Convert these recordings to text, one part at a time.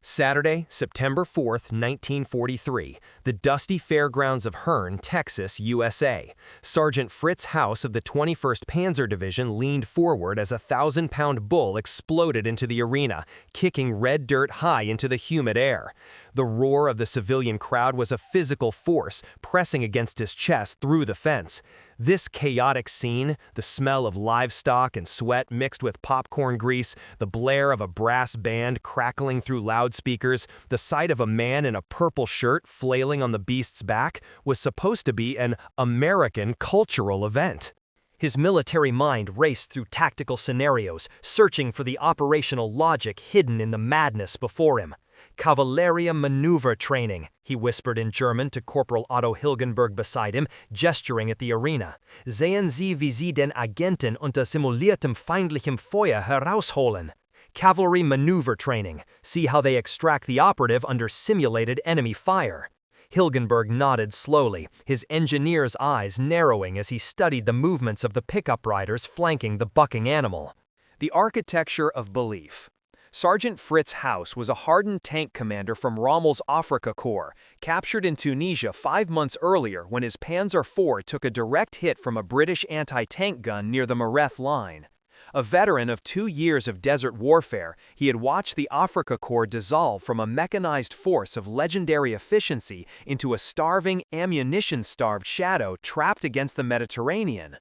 Saturday, September 4th, 1943, the dusty fairgrounds of Hearne, Texas, USA. Sergeant Fritz Haus of the 21st Panzer Division leaned forward as a 1,000-pound bull exploded into the arena, kicking red dirt high into the humid air. The roar of the civilian crowd was a physical force, pressing against his chest through the fence. This chaotic scene, the smell of livestock and sweat mixed with popcorn grease, the blare of a brass band crackling through loudspeakers, the sight of a man in a purple shirt flailing on the beast's back, was supposed to be an American cultural event. His military mind raced through tactical scenarios, searching for the operational logic hidden in the madness before him. Kavalleriemanöver-Training, he whispered in German to Corporal Otto Hilgenberg beside him, gesturing at the arena. Sehen Sie, wie Sie den Agenten unter simuliertem feindlichem Feuer herausholen. Cavalry maneuver training. See how they extract the operative under simulated enemy fire. Hilgenberg nodded slowly, his engineer's eyes narrowing as he studied the movements of the pickup riders flanking the bucking animal. The architecture of belief. Sergeant Fritz Haus was a hardened tank commander from Rommel's Afrika Korps, captured in Tunisia 5 months earlier when his Panzer IV took a direct hit from a British anti-tank gun near the Mareth line. A veteran of 2 years of desert warfare, he had watched the Afrika Korps dissolve from a mechanized force of legendary efficiency into a starving, ammunition-starved shadow trapped against the Mediterranean.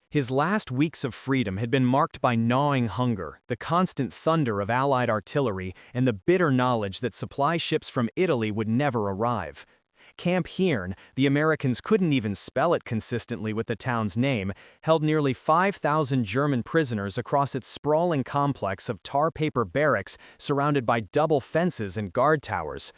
His last weeks of freedom had been marked by gnawing hunger, the constant thunder of Allied artillery, and the bitter knowledge that supply ships from Italy would never arrive. Camp Hearne, the Americans couldn't even spell it consistently with the town's name, held nearly 5,000 German prisoners across its sprawling complex of tar paper barracks surrounded by double fences and guard towers.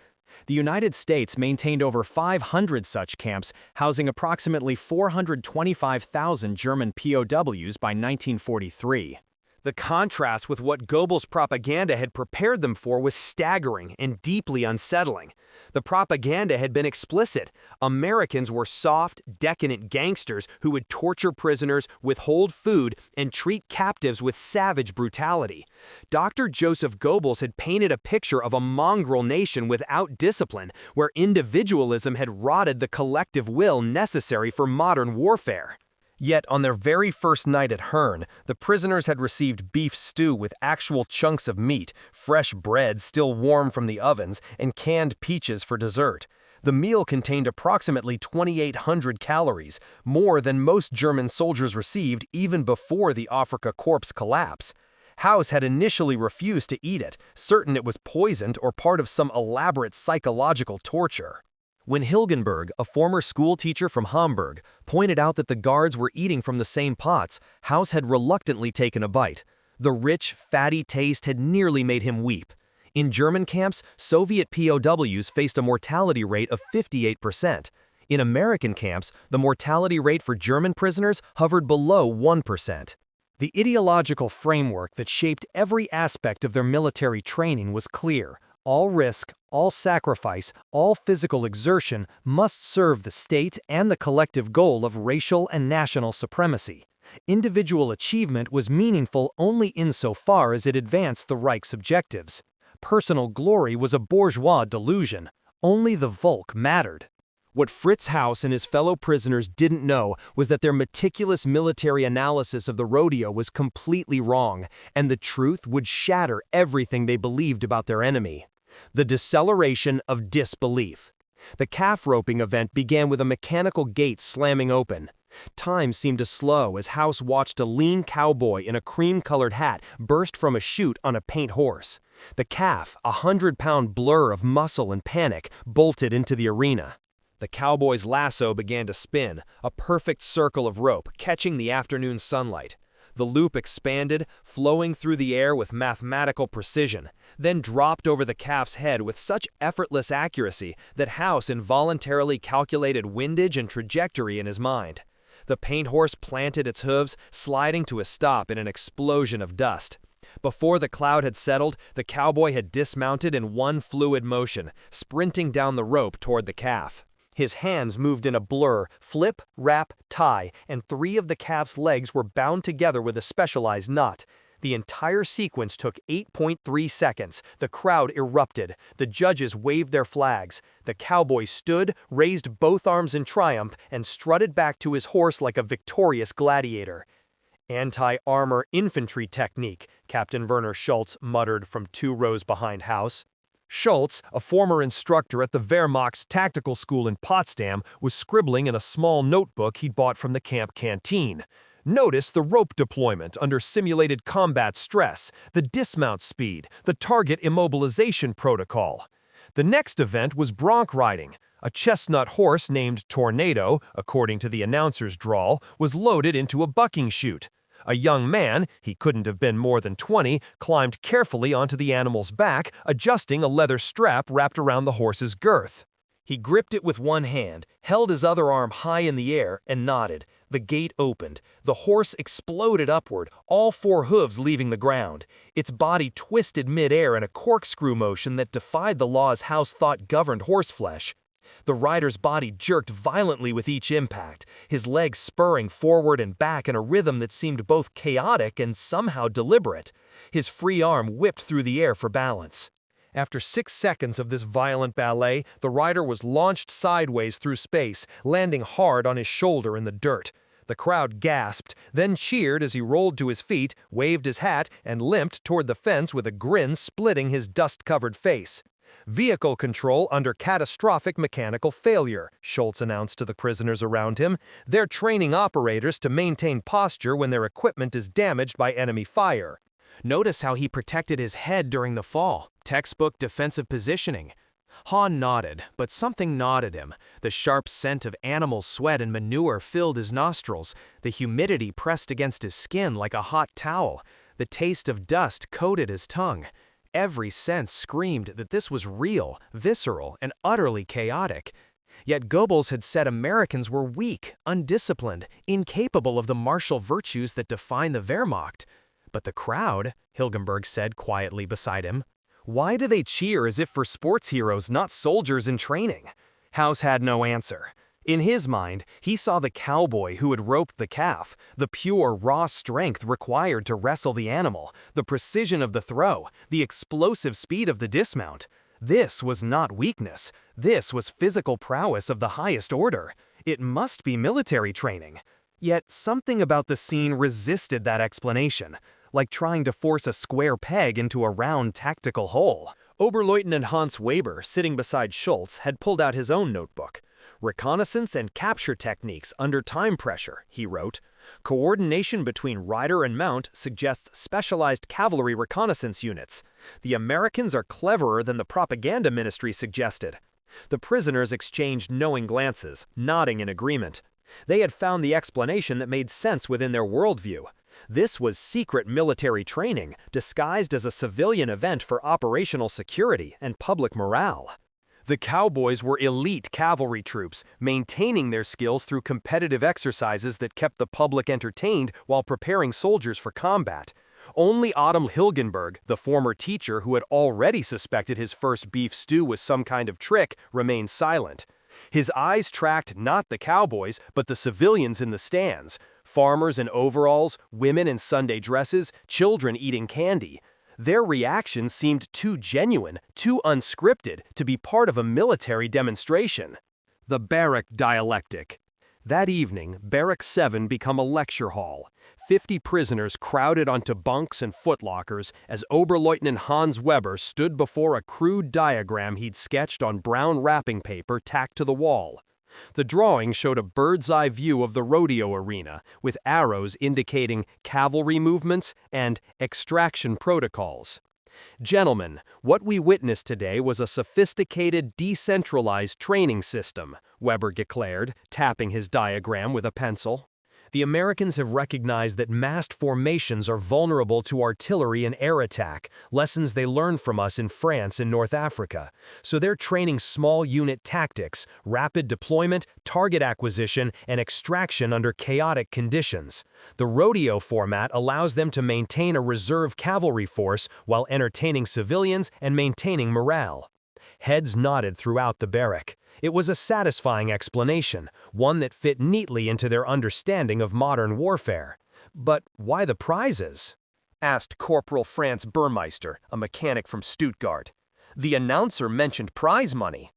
The United States maintained over 500 such camps, housing approximately 425,000 German POWs by 1943. The contrast with what Goebbels' propaganda had prepared them for was staggering and deeply unsettling. The propaganda had been explicit. Americans were soft, decadent gangsters who would torture prisoners, withhold food, and treat captives with savage brutality. Dr. Joseph Goebbels had painted a picture of a mongrel nation without discipline, where individualism had rotted the collective will necessary for modern warfare. Yet, on their very first night at Hearne, the prisoners had received beef stew with actual chunks of meat, fresh bread still warm from the ovens, and canned peaches for dessert. The meal contained approximately 2,800 calories, more than most German soldiers received even before the Afrika Korps collapse. Haus had initially refused to eat it, certain it was poisoned or part of some elaborate psychological torture. When Hilgenberg, a former schoolteacher from Hamburg, pointed out that the guards were eating from the same pots, Haus had reluctantly taken a bite. The rich, fatty taste had nearly made him weep. In German camps, Soviet POWs faced a mortality rate of 58%. In American camps, the mortality rate for German prisoners hovered below 1%. The ideological framework that shaped every aspect of their military training was clear. All risk, all sacrifice, all physical exertion must serve the state and the collective goal of racial and national supremacy. Individual achievement was meaningful only insofar as it advanced the Reich's objectives. Personal glory was a bourgeois delusion. Only the Volk mattered. What Fritz Haus and his fellow prisoners didn't know was that their meticulous military analysis of the rodeo was completely wrong, and the truth would shatter everything they believed about their enemy. The deceleration of disbelief. The calf roping event began with a mechanical gate slamming open. Time seemed to slow as Haus watched a lean cowboy in a cream-colored hat burst from a chute on a paint horse. The calf, a 100-pound blur of muscle and panic, bolted into the arena. The cowboy's lasso began to spin, a perfect circle of rope catching the afternoon sunlight. The loop expanded, flowing through the air with mathematical precision, then dropped over the calf's head with such effortless accuracy that Haus involuntarily calculated windage and trajectory in his mind. The paint horse planted its hooves, sliding to a stop in an explosion of dust. Before the cloud had settled, the cowboy had dismounted in one fluid motion, sprinting down the rope toward the calf. His hands moved in a blur, flip, wrap, tie, and 3 of the calf's legs were bound together with a specialized knot. The entire sequence took 8.3 seconds. The crowd erupted. The judges waved their flags. The cowboy stood, raised both arms in triumph, and strutted back to his horse like a victorious gladiator. "Anti-armor infantry technique," Captain Werner Schultz muttered from 2 rows behind Haus. Schultz, a former instructor at the Wehrmacht's tactical school in Potsdam, was scribbling in a small notebook he'd bought from the camp canteen. Notice the rope deployment under simulated combat stress, the dismount speed, the target immobilization protocol. The next event was bronc riding. A chestnut horse named Tornado, according to the announcer's drawl, was loaded into a bucking chute. A young man, he couldn't have been more than 20, climbed carefully onto the animal's back, adjusting a leather strap wrapped around the horse's girth. He gripped it with one hand, held his other arm high in the air, and nodded. The gate opened. The horse exploded upward, all 4 hooves leaving the ground. Its body twisted mid-air in a corkscrew motion that defied the laws Haus thought governed horseflesh. The rider's body jerked violently with each impact, his legs spurring forward and back in a rhythm that seemed both chaotic and somehow deliberate. His free arm whipped through the air for balance. After 6 seconds of this violent ballet, the rider was launched sideways through space, landing hard on his shoulder in the dirt. The crowd gasped, then cheered as he rolled to his feet, waved his hat, and limped toward the fence with a grin splitting his dust-covered face. "Vehicle control under catastrophic mechanical failure," Schultz announced to the prisoners around him. "They're training operators to maintain posture when their equipment is damaged by enemy fire." Notice how he protected his head during the fall. Textbook defensive positioning. Haarne nodded, but something gnawed at him. The sharp scent of animal sweat and manure filled his nostrils. The humidity pressed against his skin like a hot towel. The taste of dust coated his tongue. Every sense screamed that this was real, visceral, and utterly chaotic. Yet Goebbels had said Americans were weak, undisciplined, incapable of the martial virtues that define the Wehrmacht. "But the crowd," Hilgenberg said quietly beside him. "Why do they cheer as if for sports heroes, not soldiers in training?" Haus had no answer. In his mind, he saw the cowboy who had roped the calf, the pure, raw strength required to wrestle the animal, the precision of the throw, the explosive speed of the dismount. This was not weakness. This was physical prowess of the highest order. It must be military training. Yet something about the scene resisted that explanation, like trying to force a square peg into a round tactical hole. Oberleutnant Hans Weber, sitting beside Schultz, had pulled out his own notebook. "Reconnaissance and capture techniques under time pressure," he wrote. "Coordination between rider and mount suggests specialized cavalry reconnaissance units. The Americans are cleverer than the propaganda ministry suggested." The prisoners exchanged knowing glances, nodding in agreement. They had found the explanation that made sense within their worldview. This was secret military training, disguised as a civilian event for operational security and public morale. The cowboys were elite cavalry troops, maintaining their skills through competitive exercises that kept the public entertained while preparing soldiers for combat. Only Otto Hilgenberg, the former teacher who had already suspected his first beef stew was some kind of trick, remained silent. His eyes tracked not the cowboys, but the civilians in the stands. Farmers in overalls, women in Sunday dresses, children eating candy. Their reactions seemed too genuine, too unscripted, to be part of a military demonstration. The barrack dialectic. That evening, Barrack 7 became a lecture hall. 50 prisoners crowded onto bunks and footlockers as Oberleutnant Hans Weber stood before a crude diagram he'd sketched on brown wrapping paper tacked to the wall. The drawing showed a bird's-eye view of the rodeo arena, with arrows indicating cavalry movements and extraction protocols. "Gentlemen, what we witnessed today was a sophisticated, decentralized training system," Weber declared, tapping his diagram with a pencil. "The Americans have recognized that massed formations are vulnerable to artillery and air attack, lessons they learned from us in France and North Africa. So they're training small unit tactics, rapid deployment, target acquisition, and extraction under chaotic conditions. The rodeo format allows them to maintain a reserve cavalry force while entertaining civilians and maintaining morale." Heads nodded throughout the barrack. It was a satisfying explanation, one that fit neatly into their understanding of modern warfare. But why the prizes? asked Corporal Franz Burmeister, a mechanic from Stuttgart. The announcer mentioned prize money.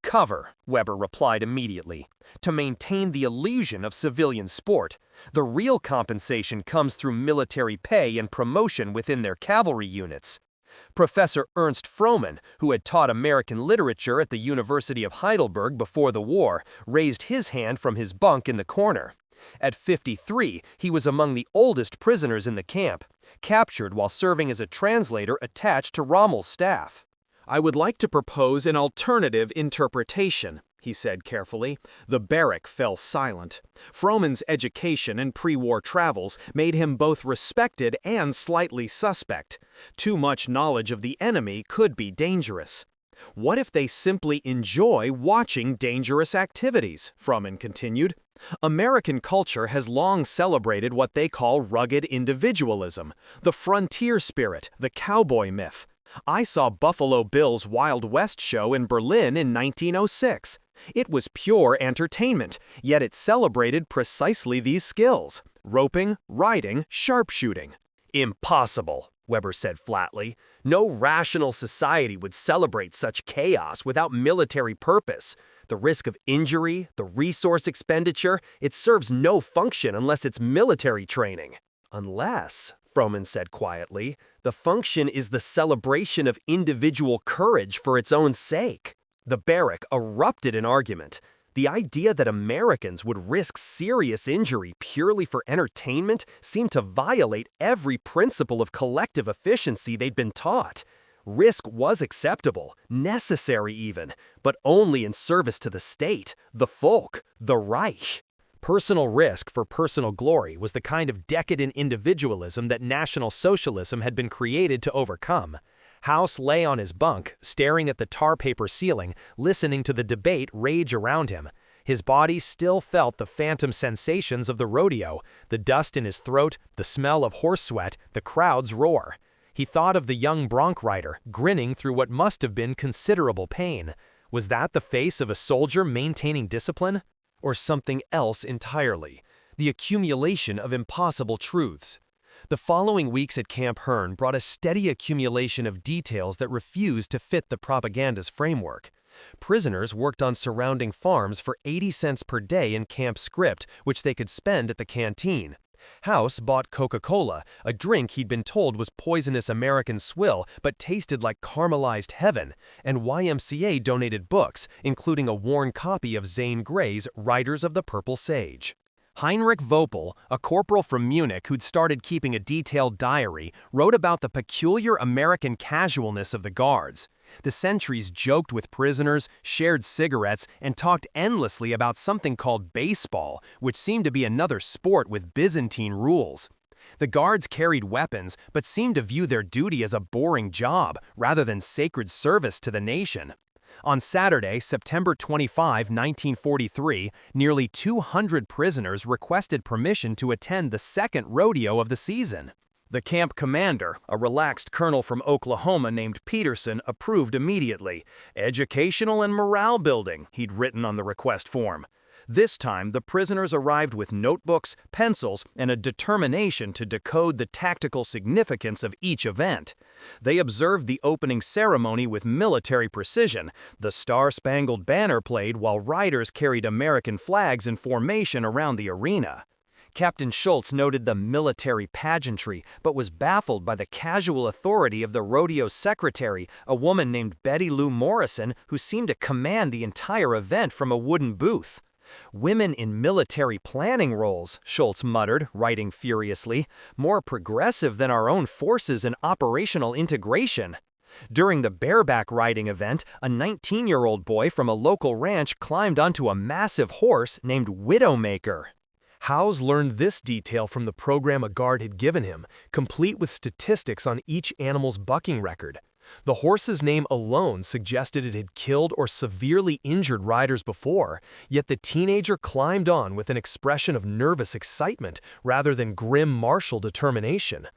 Cover, Weber replied immediately, to maintain the illusion of civilian sport. The real compensation comes through military pay and promotion within their cavalry units. Professor Ernst Frohman, who had taught American literature at the University of Heidelberg before the war, raised his hand from his bunk in the corner. At 53, he was among the oldest prisoners in the camp, captured while serving as a translator attached to Rommel's staff. "I would like to propose an alternative interpretation," he said carefully. The barrack fell silent. Frohman's education and pre-war travels made him both respected and slightly suspect. Too much knowledge of the enemy could be dangerous. "What if they simply enjoy watching dangerous activities?" Frohman continued. "American culture has long celebrated what they call rugged individualism, the frontier spirit, the cowboy myth. I saw Buffalo Bill's Wild West show in Berlin in 1906. It was pure entertainment, yet it celebrated precisely these skills: roping, riding, sharpshooting." "Impossible," Weber said flatly. "No rational society would celebrate such chaos without military purpose. The risk of injury, the resource expenditure, it serves no function unless it's military training." "Unless," Frohman said quietly, "the function is the celebration of individual courage for its own sake." The barrack erupted in argument. The idea that Americans would risk serious injury purely for entertainment seemed to violate every principle of collective efficiency they'd been taught. Risk was acceptable, necessary even, but only in service to the state, the folk, the Reich. Personal risk for personal glory was the kind of decadent individualism that National Socialism had been created to overcome. Haus lay on his bunk, staring at the tar paper ceiling, listening to the debate rage around him. His body still felt the phantom sensations of the rodeo, the dust in his throat, the smell of horse sweat, the crowd's roar. He thought of the young bronc rider, grinning through what must have been considerable pain. Was that the face of a soldier maintaining discipline? Or something else entirely? The accumulation of impossible truths. The following weeks at Camp Hearne brought a steady accumulation of details that refused to fit the propaganda's framework. Prisoners worked on surrounding farms for 80 cents per day in camp script, which they could spend at the canteen. Haus bought Coca-Cola, a drink he'd been told was poisonous American swill but tasted like caramelized heaven, and YMCA donated books, including a worn copy of Zane Grey's Riders of the Purple Sage. Heinrich Vopel, a corporal from Munich who'd started keeping a detailed diary, wrote about the peculiar American casualness of the guards. The sentries joked with prisoners, shared cigarettes, and talked endlessly about something called baseball, which seemed to be another sport with Byzantine rules. The guards carried weapons, but seemed to view their duty as a boring job, rather than sacred service to the nation. On Saturday, September 25, 1943, nearly 200 prisoners requested permission to attend the second rodeo of the season. The camp commander, a relaxed colonel from Oklahoma named Peterson, approved immediately. "Educational and morale building," he'd written on the request form. This time, the prisoners arrived with notebooks, pencils, and a determination to decode the tactical significance of each event. They observed the opening ceremony with military precision. The Star-Spangled Banner played while riders carried American flags in formation around the arena. Captain Schultz noted the military pageantry, but was baffled by the casual authority of the rodeo secretary, a woman named Betty Lou Morrison, who seemed to command the entire event from a wooden booth. "Women in military planning roles," Schultz muttered, writing furiously, "more progressive than our own forces in operational integration." During the bareback riding event, a 19-year-old boy from a local ranch climbed onto a massive horse named Widowmaker. Haus learned this detail from the program a guard had given him, complete with statistics on each animal's bucking record. The horse's name alone suggested it had killed or severely injured riders before, yet the teenager climbed on with an expression of nervous excitement rather than grim martial determination.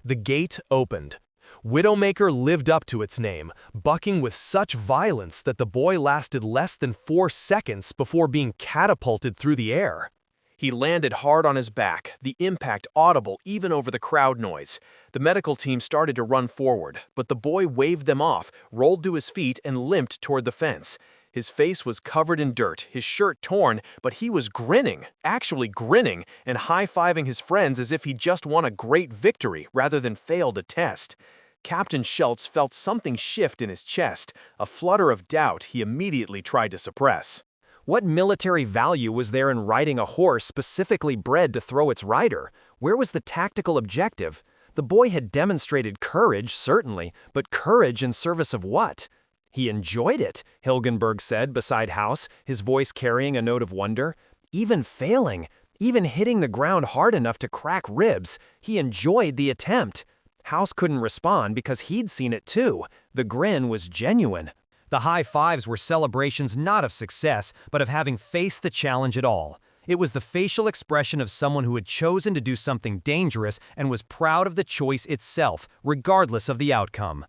The gate opened. Widowmaker lived up to its name, bucking with such violence that the boy lasted less than 4 seconds before being catapulted through the air. He landed hard on his back, the impact audible even over the crowd noise. The medical team started to run forward, but the boy waved them off, rolled to his feet, and limped toward the fence. His face was covered in dirt, his shirt torn, but he was grinning, actually grinning, and high-fiving his friends as if he'd just won a great victory rather than failed a test. Captain Schultz felt something shift in his chest, a flutter of doubt he immediately tried to suppress. What military value was there in riding a horse specifically bred to throw its rider? Where was the tactical objective? The boy had demonstrated courage, certainly, but courage in service of what? He enjoyed it, Hilgenberg said beside Haus, his voice carrying a note of wonder. Even failing, even hitting the ground hard enough to crack ribs, he enjoyed the attempt. Haus couldn't respond because he'd seen it too. The grin was genuine. The high fives were celebrations not of success, but of having faced the challenge at all. It was the facial expression of someone who had chosen to do something dangerous and was proud of the choice itself, regardless of the outcome.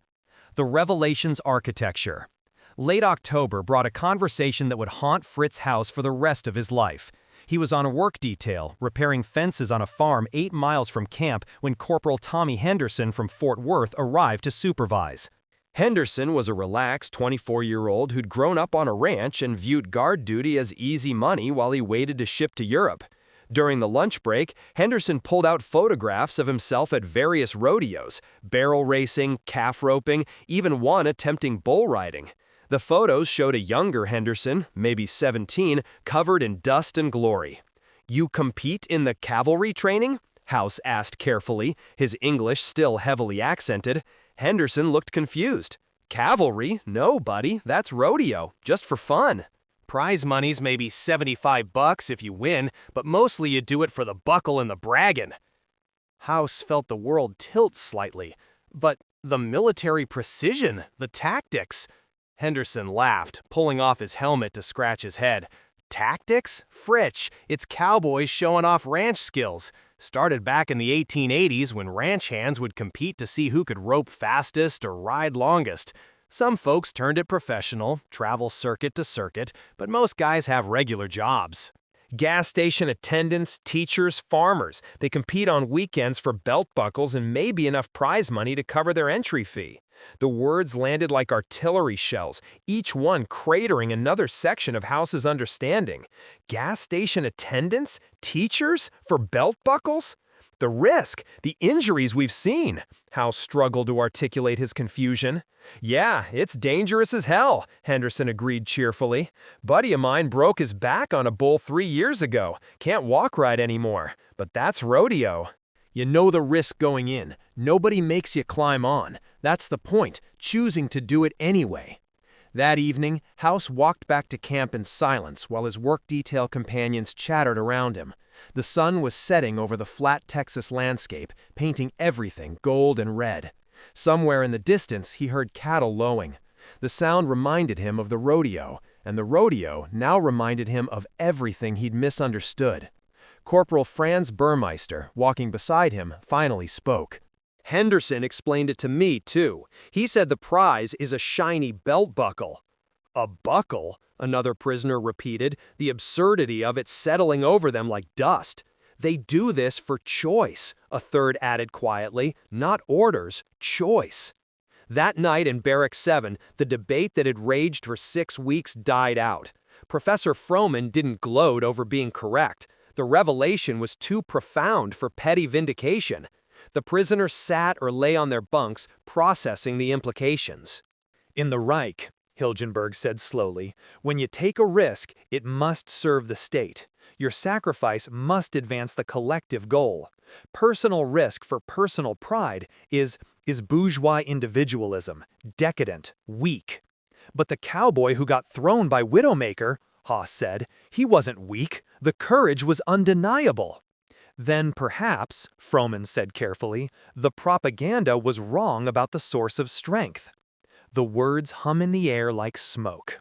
The Revelations architecture. Late October brought a conversation that would haunt Fritz Haus for the rest of his life. He was on a work detail, repairing fences on a farm 8 miles from camp when Corporal Tommy Henderson from Fort Worth arrived to supervise. Henderson was a relaxed 24-year-old who'd grown up on a ranch and viewed guard duty as easy money while he waited to ship to Europe. During the lunch break, Henderson pulled out photographs of himself at various rodeos, barrel racing, calf roping, even one attempting bull riding. The photos showed a younger Henderson, maybe 17, covered in dust and glory. "You compete in the cavalry training?" Haus asked carefully, his English still heavily accented. Henderson looked confused. "Cavalry? No, buddy, that's rodeo, just for fun. Prize money's maybe $75 if you win, but mostly you do it for the buckle and the braggin'." Haus felt the world tilt slightly. But the military precision, the tactics. Henderson laughed, pulling off his helmet to scratch his head. Tactics? Fritch, it's cowboys showing off ranch skills. Started back in the 1880s when ranch hands would compete to see who could rope fastest or ride longest. Some folks turned it professional, travel circuit to circuit, but most guys have regular jobs. Gas station attendants, teachers, farmers, they compete on weekends for belt buckles and maybe enough prize money to cover their entry fee. The words landed like artillery shells, each one cratering another section of Haus's understanding. Gas station attendants? Teachers? For belt buckles? The risk, the injuries we've seen. Haus struggled to articulate his confusion. "Yeah, it's dangerous as hell," Henderson agreed cheerfully. "Buddy of mine broke his back on a bull 3 years ago. Can't walk right anymore. But that's rodeo. You know the risk going in. Nobody makes you climb on. That's the point, choosing to do it anyway." That evening, Haus walked back to camp in silence while his work detail companions chattered around him. The sun was setting over the flat Texas landscape, painting everything gold and red. Somewhere in the distance, he heard cattle lowing. The sound reminded him of the rodeo, and the rodeo now reminded him of everything he'd misunderstood. Corporal Franz Burmeister, walking beside him, finally spoke. "Henderson explained it to me, too. He said the prize is a shiny belt buckle." "A buckle?" another prisoner repeated, the absurdity of it settling over them like dust. "They do this for choice," a third added quietly, "not orders, choice." That night in Barrack 7, the debate that had raged for 6 weeks died out. Professor Froman didn't gloat over being correct. The revelation was too profound for petty vindication. The prisoners sat or lay on their bunks, processing the implications. "In the Reich," Hilgenberg said slowly, "when you take a risk, it must serve the state. Your sacrifice must advance the collective goal. Personal risk for personal pride is bourgeois individualism, decadent, weak. But the cowboy who got thrown by Widowmaker," Haus said, "he wasn't weak. The courage was undeniable." "Then perhaps," Froman said carefully, "the propaganda was wrong about the source of strength." The words hum in the air like smoke.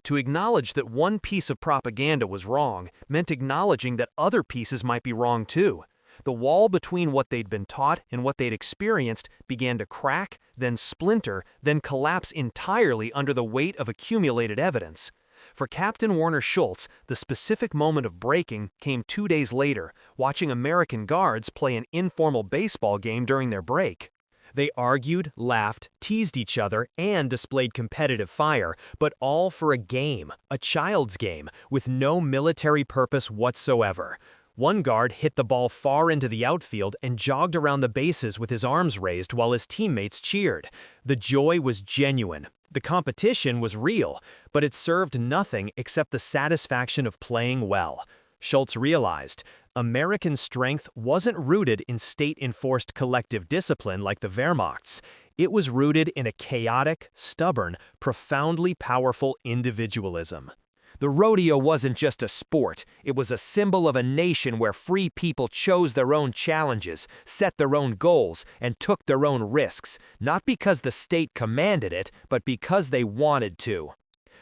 To acknowledge that one piece of propaganda was wrong meant acknowledging that other pieces might be wrong too. The wall between what they'd been taught and what they'd experienced began to crack, then splinter, then collapse entirely under the weight of accumulated evidence. For Captain Werner Schultz, the specific moment of breaking came 2 days later, watching American guards play an informal baseball game during their break. They argued, laughed, teased each other, and displayed competitive fire, but all for a game, a child's game, with no military purpose whatsoever. One guard hit the ball far into the outfield and jogged around the bases with his arms raised while his teammates cheered. The joy was genuine. The competition was real, but it served nothing except the satisfaction of playing well. Schultz realized, American strength wasn't rooted in state-enforced collective discipline like the Wehrmacht's. It was rooted in a chaotic, stubborn, profoundly powerful individualism. The rodeo wasn't just a sport, it was a symbol of a nation where free people chose their own challenges, set their own goals, and took their own risks, not because the state commanded it, but because they wanted to.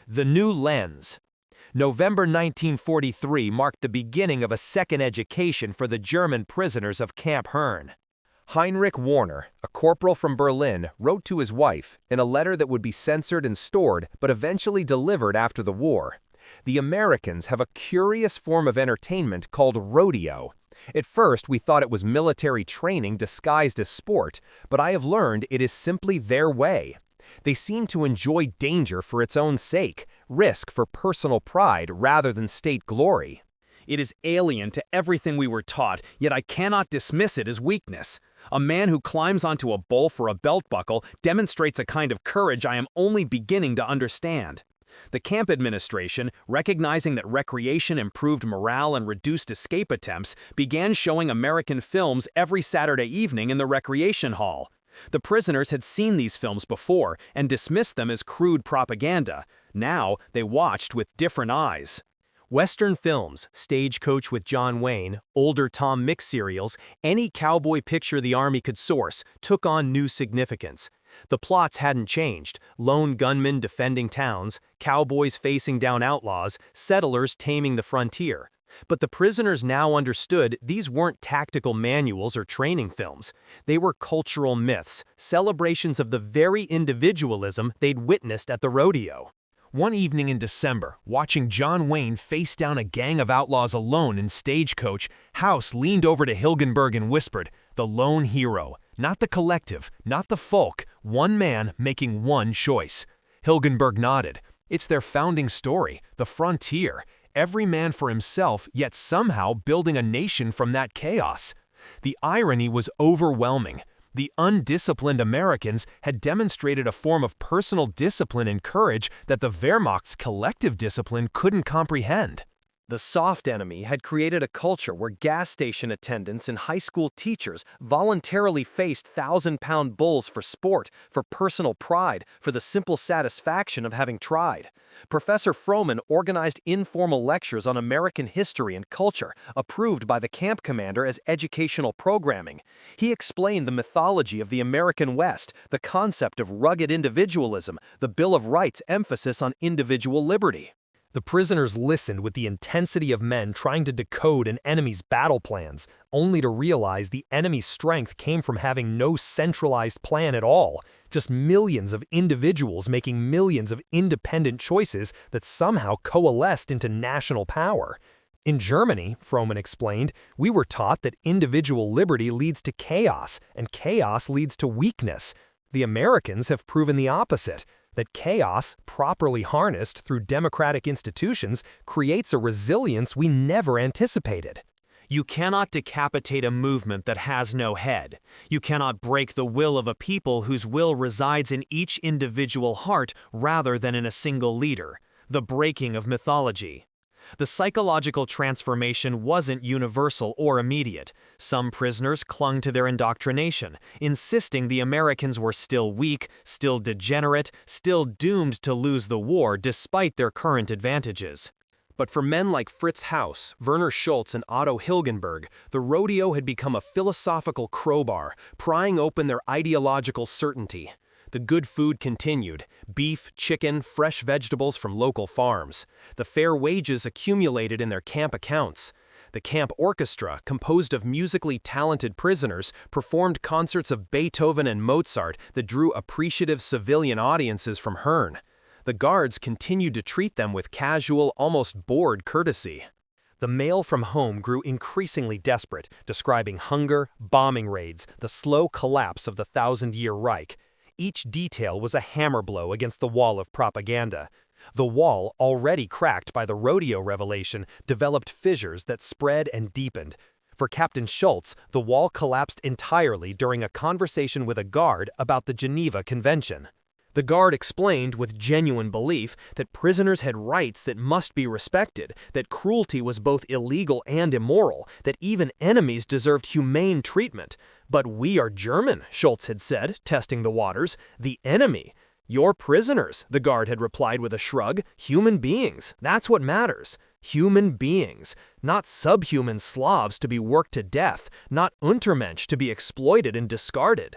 The new lens. November 1943 marked the beginning of a second education for the German prisoners of Camp Hearne. Heinrich Warner, a corporal from Berlin, wrote to his wife in a letter that would be censored and stored, but eventually delivered after the war. The Americans have a curious form of entertainment called rodeo. At first, we thought it was military training disguised as sport, but I have learned it is simply their way. They seem to enjoy danger for its own sake, risk for personal pride rather than state glory. It is alien to everything we were taught, yet I cannot dismiss it as weakness. A man who climbs onto a bull for a belt buckle demonstrates a kind of courage I am only beginning to understand. The camp administration, recognizing that recreation improved morale and reduced escape attempts, began showing American films every Saturday evening in the recreation hall. The prisoners had seen these films before and dismissed them as crude propaganda. Now they watched with different eyes. Western films, Stagecoach with John Wayne, older Tom Mix serials, any cowboy picture the Army could source, took on new significance. The plots hadn't changed: lone gunmen defending towns, cowboys facing down outlaws, settlers taming the frontier. But the prisoners now understood these weren't tactical manuals or training films. They were cultural myths, celebrations of the very individualism they'd witnessed at the rodeo. One evening in December, watching John Wayne face down a gang of outlaws alone in Stagecoach, Haus leaned over to Hilgenberg and whispered, "The lone hero. Not the collective, not the folk, one man making one choice." Hilgenberg nodded. It's their founding story, the frontier. Every man for himself, yet somehow building a nation from that chaos. The irony was overwhelming. The undisciplined Americans had demonstrated a form of personal discipline and courage that the Wehrmacht's collective discipline couldn't comprehend. The soft enemy had created a culture where gas station attendants and high school teachers voluntarily faced 1,000-pound bulls for sport, for personal pride, for the simple satisfaction of having tried. Professor Froman organized informal lectures on American history and culture, approved by the camp commander as educational programming. He explained the mythology of the American West, the concept of rugged individualism, the Bill of Rights' emphasis on individual liberty. The prisoners listened with the intensity of men trying to decode an enemy's battle plans, only to realize the enemy's strength came from having no centralized plan at all, just millions of individuals making millions of independent choices that somehow coalesced into national power. In Germany, Froman explained, we were taught that individual liberty leads to chaos, and chaos leads to weakness. The Americans have proven the opposite, that chaos, properly harnessed through democratic institutions, creates a resilience we never anticipated. You cannot decapitate a movement that has no head. You cannot break the will of a people whose will resides in each individual heart rather than in a single leader. The breaking of mythology. The psychological transformation wasn't universal or immediate. Some prisoners clung to their indoctrination, insisting the Americans were still weak, still degenerate, still doomed to lose the war despite their current advantages. But for men like Fritz Haus, Werner Schultz, and Otto Hilgenberg, the rodeo had become a philosophical crowbar, prying open their ideological certainty. The good food continued: beef, chicken, fresh vegetables from local farms. The fair wages accumulated in their camp accounts. The camp orchestra, composed of musically talented prisoners, performed concerts of Beethoven and Mozart that drew appreciative civilian audiences from Hearne. The guards continued to treat them with casual, almost bored courtesy. The mail from home grew increasingly desperate, describing hunger, bombing raids, the slow collapse of the Thousand-Year Reich. Each detail was a hammer blow against the wall of propaganda. The wall, already cracked by the rodeo revelation, developed fissures that spread and deepened. For Captain Schultz, the wall collapsed entirely during a conversation with a guard about the Geneva Convention. The guard explained with genuine belief that prisoners had rights that must be respected, that cruelty was both illegal and immoral, that even enemies deserved humane treatment. "But we are German," Schultz had said, testing the waters. "The enemy." "You're prisoners," the guard had replied with a shrug. "Human beings, that's what matters. Human beings, not subhuman Slavs to be worked to death, not Untermensch to be exploited and discarded.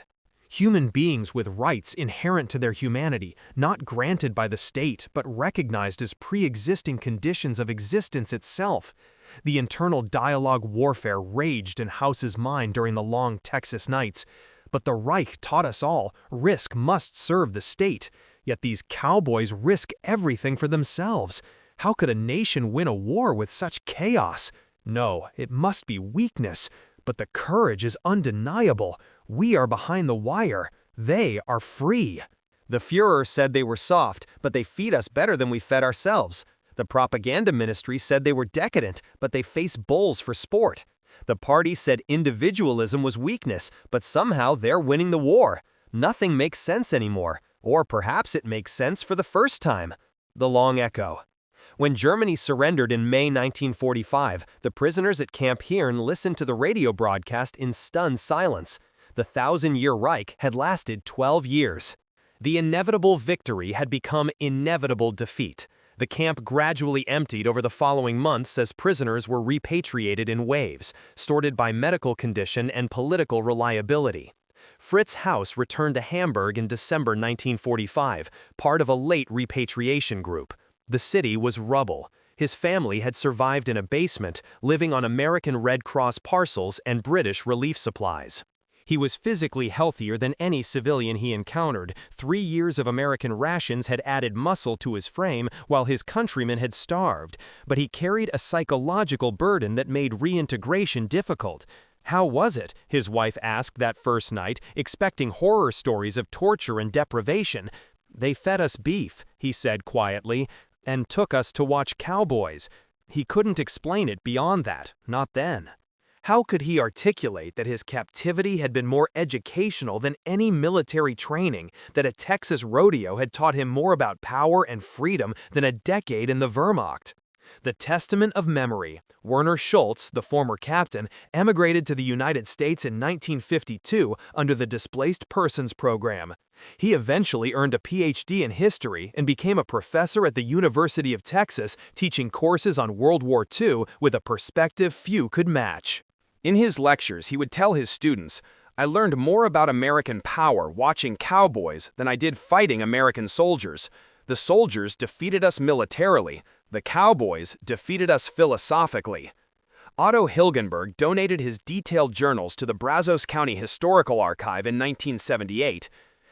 Human beings with rights inherent to their humanity, not granted by the state, but recognized as pre-existing conditions of existence itself." The internal dialogue warfare raged in Haus's mind during the long Texas nights. But the Reich taught us all, risk must serve the state. Yet these cowboys risk everything for themselves. How could a nation win a war with such chaos? No, it must be weakness. But the courage is undeniable. We are behind the wire. They are free. The Führer said they were soft, but they feed us better than we fed ourselves. The propaganda ministry said they were decadent, but they face bulls for sport. The party said individualism was weakness, but somehow they're winning the war. Nothing makes sense anymore. Or perhaps it makes sense for the first time. The long echo. When Germany surrendered in May 1945, the prisoners at Camp Hearne listened to the radio broadcast in stunned silence. The Thousand-Year Reich had lasted 12 years. The inevitable victory had become inevitable defeat. The camp gradually emptied over the following months as prisoners were repatriated in waves, sorted by medical condition and political reliability. Fritz Haus returned to Hamburg in December 1945, part of a late repatriation group. The city was rubble. His family had survived in a basement, living on American Red Cross parcels and British relief supplies. He was physically healthier than any civilian he encountered. 3 years of American rations had added muscle to his frame, while his countrymen had starved. But he carried a psychological burden that made reintegration difficult. "How was it?" his wife asked that first night, expecting horror stories of torture and deprivation. "They fed us beef," he said quietly, "and took us to watch cowboys." He couldn't explain it beyond that, not then. How could he articulate that his captivity had been more educational than any military training, that a Texas rodeo had taught him more about power and freedom than a decade in the Wehrmacht? The testament of memory. Werner Schultz, the former captain, emigrated to the United States in 1952 under the Displaced Persons Program. He eventually earned a PhD in history and became a professor at the University of Texas, teaching courses on World War II with a perspective few could match. In his lectures, he would tell his students, "I learned more about American power watching cowboys than I did fighting American soldiers. The soldiers defeated us militarily. The cowboys defeated us philosophically." Otto Hilgenberg donated his detailed journals to the Brazos County Historical Archive in 1978.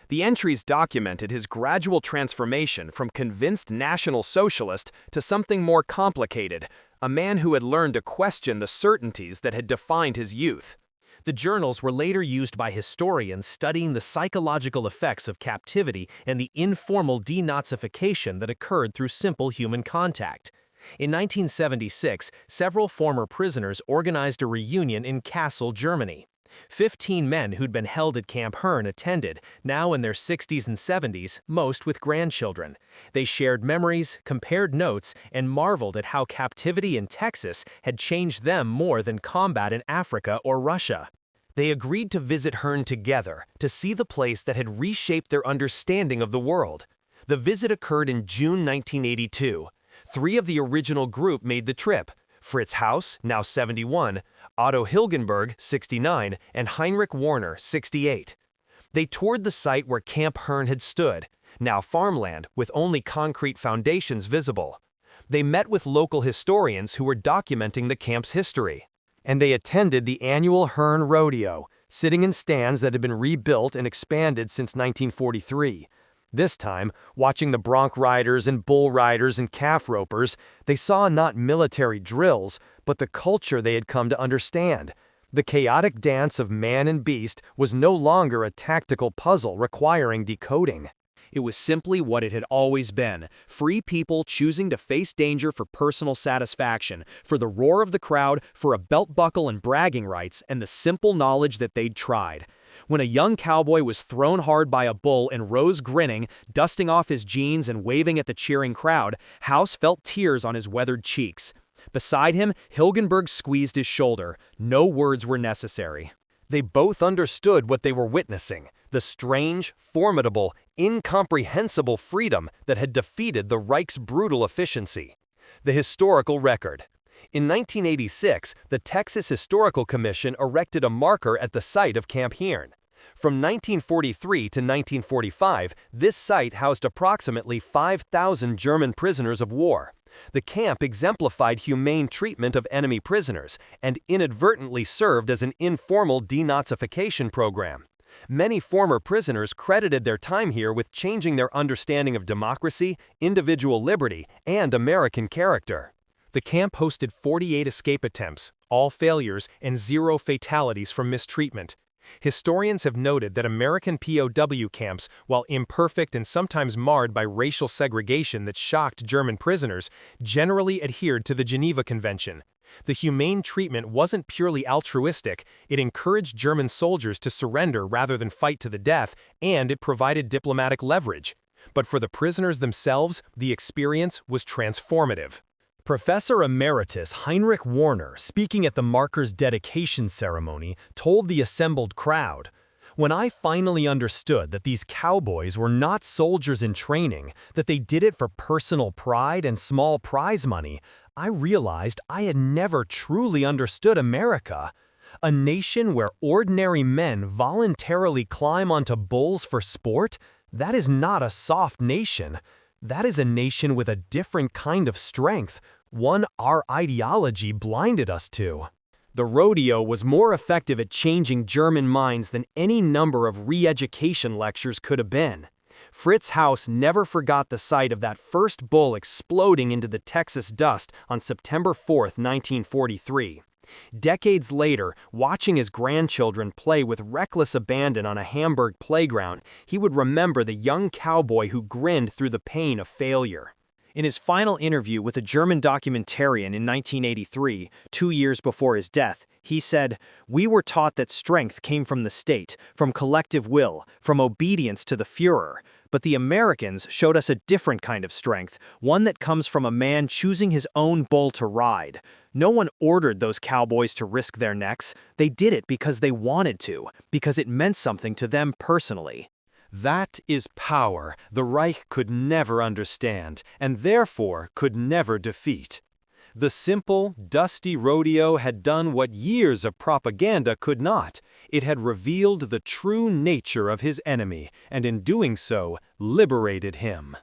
The entries documented his gradual transformation from convinced National Socialist to something more complicated, a man who had learned to question the certainties that had defined his youth. The journals were later used by historians studying the psychological effects of captivity and the informal denazification that occurred through simple human contact. In 1976, several former prisoners organized a reunion in Kassel, Germany. 15 men who'd been held at Camp Hearne attended, now in their 60s and 70s, most with grandchildren. They shared memories, compared notes, and marveled at how captivity in Texas had changed them more than combat in Africa or Russia. They agreed to visit Hearne together, to see the place that had reshaped their understanding of the world. The visit occurred in June 1982. 3 of the original group made the trip: Fritz Haus, now 71, Otto Hilgenberg, 69, and Heinrich Warner, 68. They toured the site where Camp Hearne had stood, now farmland with only concrete foundations visible. They met with local historians who were documenting the camp's history. And they attended the annual Hearne rodeo, sitting in stands that had been rebuilt and expanded since 1943. This time, watching the bronc riders and bull riders and calf ropers, they saw not military drills, but the culture they had come to understand. The chaotic dance of man and beast was no longer a tactical puzzle requiring decoding. It was simply what it had always been, free people choosing to face danger for personal satisfaction, for the roar of the crowd, for a belt buckle and bragging rights, and the simple knowledge that they'd tried. When a young cowboy was thrown hard by a bull and rose grinning, dusting off his jeans and waving at the cheering crowd, Haus felt tears on his weathered cheeks. Beside him, Hilgenberg squeezed his shoulder. No words were necessary. They both understood what they were witnessing, the strange, formidable, incomprehensible freedom that had defeated the Reich's brutal efficiency. The historical record. In 1986, the Texas Historical Commission erected a marker at the site of Camp Hearne. From 1943 to 1945, this site housed approximately 5,000 German prisoners of war. The camp exemplified humane treatment of enemy prisoners and inadvertently served as an informal denazification program. Many former prisoners credited their time here with changing their understanding of democracy, individual liberty, and American character. The camp hosted 48 escape attempts, all failures, and 0 fatalities from mistreatment. Historians have noted that American POW camps, while imperfect and sometimes marred by racial segregation that shocked German prisoners, generally adhered to the Geneva Convention. The humane treatment wasn't purely altruistic, it encouraged German soldiers to surrender rather than fight to the death, and it provided diplomatic leverage. But for the prisoners themselves, the experience was transformative. Professor Emeritus Heinrich Warner, speaking at the marker's dedication ceremony, told the assembled crowd, "When I finally understood that these cowboys were not soldiers in training, that they did it for personal pride and small prize money, I realized I had never truly understood America. A nation where ordinary men voluntarily climb onto bulls for sport? That is not a soft nation. That is a nation with a different kind of strength, one our ideology blinded us to." The rodeo was more effective at changing German minds than any number of re-education lectures could have been. Fritz Haus never forgot the sight of that first bull exploding into the Texas dust on September 4, 1943. Decades later, watching his grandchildren play with reckless abandon on a Hamburg playground, he would remember the young cowboy who grinned through the pain of failure. In his final interview with a German documentarian in 1983, 2 years before his death, he said, "We were taught that strength came from the state, from collective will, from obedience to the Führer. But the Americans showed us a different kind of strength, one that comes from a man choosing his own bull to ride. No one ordered those cowboys to risk their necks. They did it because they wanted to, because it meant something to them personally." That is power the Reich could never understand, and therefore could never defeat. The simple, dusty rodeo had done what years of propaganda could not. It had revealed the true nature of his enemy, and in doing so, liberated him.